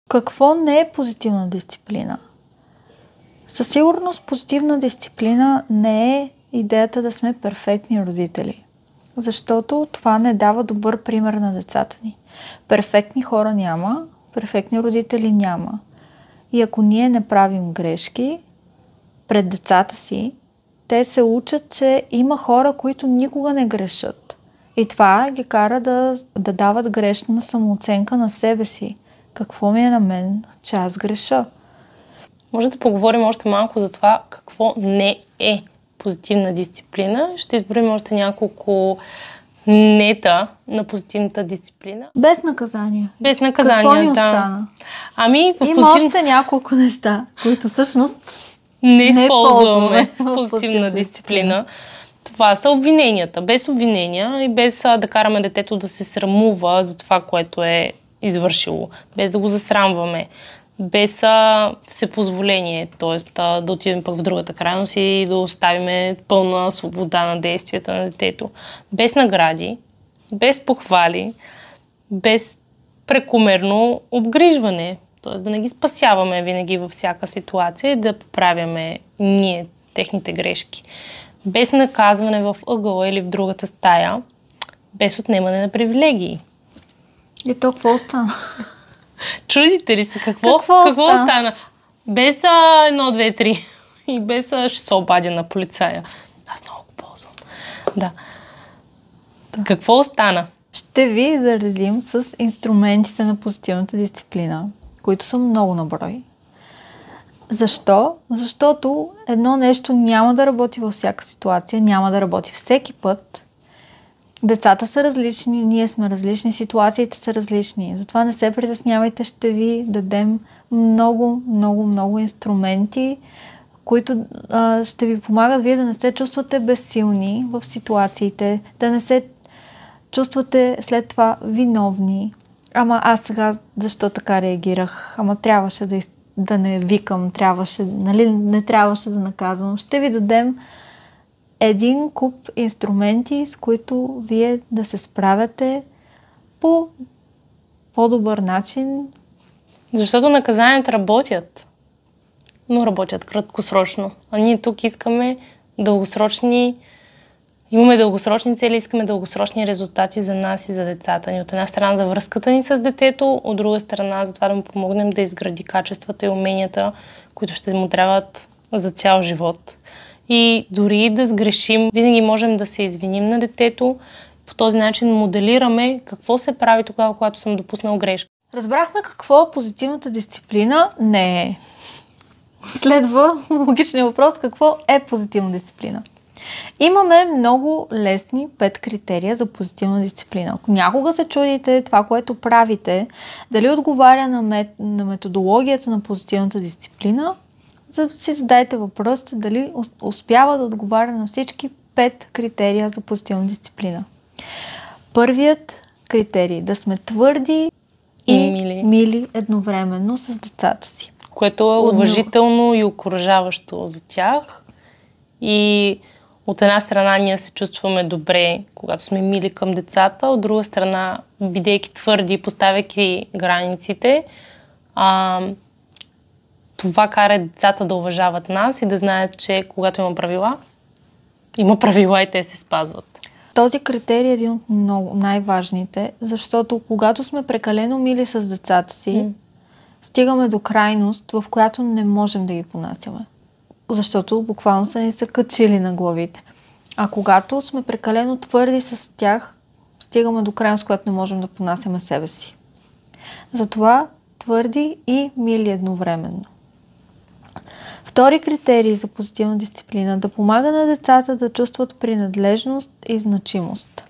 Какво не е позитивна дисциплина? Със сигурност позитивна дисциплина не е идеята да сме перфектни родители. Защото това не дава добър пример на децата ни. Перфектни хора няма, перфектни родители няма. И ако ние не правим грешки пред децата си, те се учат, че има хора, които никога не грешат. И това ги кара да дават грешна самооценка на себе си. Какво ми е на мен, че аз греша? Може да поговорим още малко за това какво не е позитивна дисциплина. Ще изборим още няколко нета на позитивната дисциплина. Без наказание. Без наказание, какво ни да. остана? Има още няколко неща, които всъщност не използваме в позитивна дисциплина. Това са обвиненията. Без обвинения и без да караме детето да се срамува за това, което е извършило. Без да го засрамваме. Без всепозволение, т.е. да отидем пък в другата крайност и да оставим пълна свобода на действията на детето. Без награди, без похвали, без прекомерно обгрижване. Т.е. да не ги спасяваме винаги във всяка ситуация и да поправяме ние техните грешки. Без наказване в ъгъла или в другата стая, без отнемане на привилегии. И то какво остана? Чудите ли се какво остана? Без 1, 2, 3 и без ще се обадя на полицая. Аз много го ползвам. Да. Какво остана? Ще ви заредим с инструментите на позитивната дисциплина, които са много на брой. Защо? Защото едно нещо няма да работи във всяка ситуация, няма да работи всеки път. Децата са различни, ние сме различни, ситуациите са различни. Затова не се притеснявайте, ще ви дадем много инструменти, които ще ви помагат вие да не се чувствате безсилни в ситуациите, да не се чувствате след това виновни. Ама аз сега защо така реагирах? Ама трябваше да не викам, не трябваше да наказвам. Ще ви дадем един куп инструменти, с които вие да се справяте по по-добър начин. Защото наказанията работят, но работят краткосрочно. А ние тук искаме имаме дългосрочни цели, искаме дългосрочни резултати за нас и за децата ни. От една страна за връзката ни с детето, от друга страна за това да му помогнем да изгради качествата и уменията, които ще му трябват за цял живот. И дори да сгрешим, винаги можем да се извиним на детето. По този начин моделираме какво се прави тогава, когато съм допуснал грешка. Разбрахме какво позитивната дисциплина не е. Следва логичният въпрос, какво е позитивна дисциплина. Имаме много лесни 5 критерия за позитивна дисциплина. Ако някога се чудите това, което правите, дали отговаря на методологията на позитивната дисциплина, си задайте въпросите дали успява да отговаря на всички 5 критерия за позитивна дисциплина. Първият критерий – да сме твърди и мили едновременно с децата си. Което е уважително и окуражаващо за тях. И от една страна ние се чувстваме добре, когато сме мили към децата, от друга страна, бидейки твърди и поставяйки границите, това кара децата да уважават нас и да знаят, че когато има правила и те се спазват. Този критерий е един от най-важните, защото когато сме прекалено мили с децата си, стигаме до крайност, в която не можем да ги понасяме. Защото буквално са ни се качили на главите. А когато сме прекалено твърди с тях, стигаме до крайност, която не можем да понасяме себе си. Затова твърди и мили едновременно. Втори критерий за позитивна дисциплина – да помага на децата да чувстват принадлежност и значимост.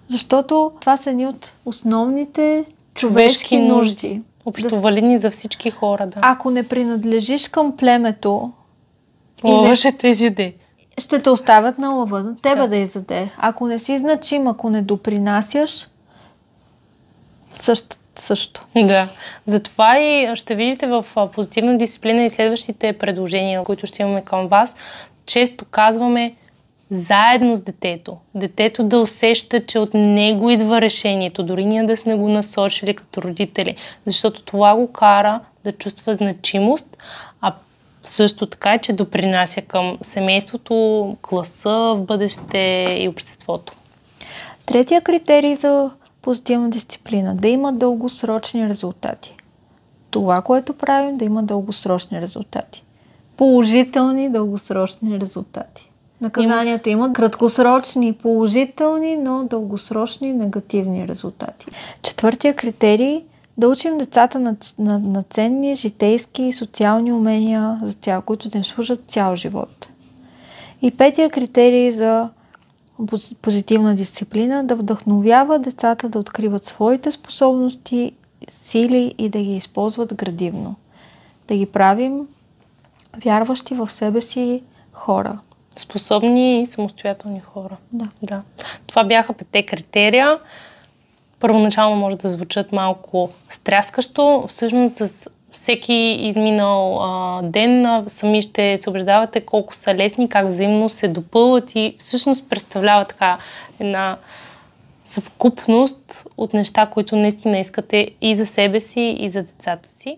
Защото това са едни от основните човешки нужди. Общовалидни за всички хора, да. Ако не принадлежиш към племето, лъва ще те изяде. Ще те оставят на лъва, тебе да изяде. Ако не си значим, ако не допринасяш, също. Да. Затова и ще видите в позитивна дисциплина и следващите предложения, които ще имаме към вас, често казваме заедно с детето. Детето да усеща, че от него идва решението, дори ние да сме го насочили като родители, защото това го кара да чувства значимост, а също така, че допринася към семейството, класа в бъдеще и обществото. Третия критерий за позитивна дисциплина – да има дългосрочни резултати. Това, което правим, да има дългосрочни резултати. Положителни дългосрочни резултати. Наказанията имат краткосрочни положителни, но дългосрочни негативни резултати. Четвъртия критерий – да учим децата на ценни житейски и социални умения, които да им служат цял живот. И петия критерий за позитивна дисциплина – да вдъхновява децата да откриват своите способности, сили и да ги използват градивно. Да ги правим вярващи в себе си хора. Способни и самостоятелни хора. Да. Това бяха 5 критерия. Първоначално може да звучат малко стряскащо. Всъщност с всеки изминал ден сами ще се убеждавате колко са лесни, как взаимно се допълват и всъщност представлява така една съвкупност от неща, които наистина искате и за себе си, и за децата си.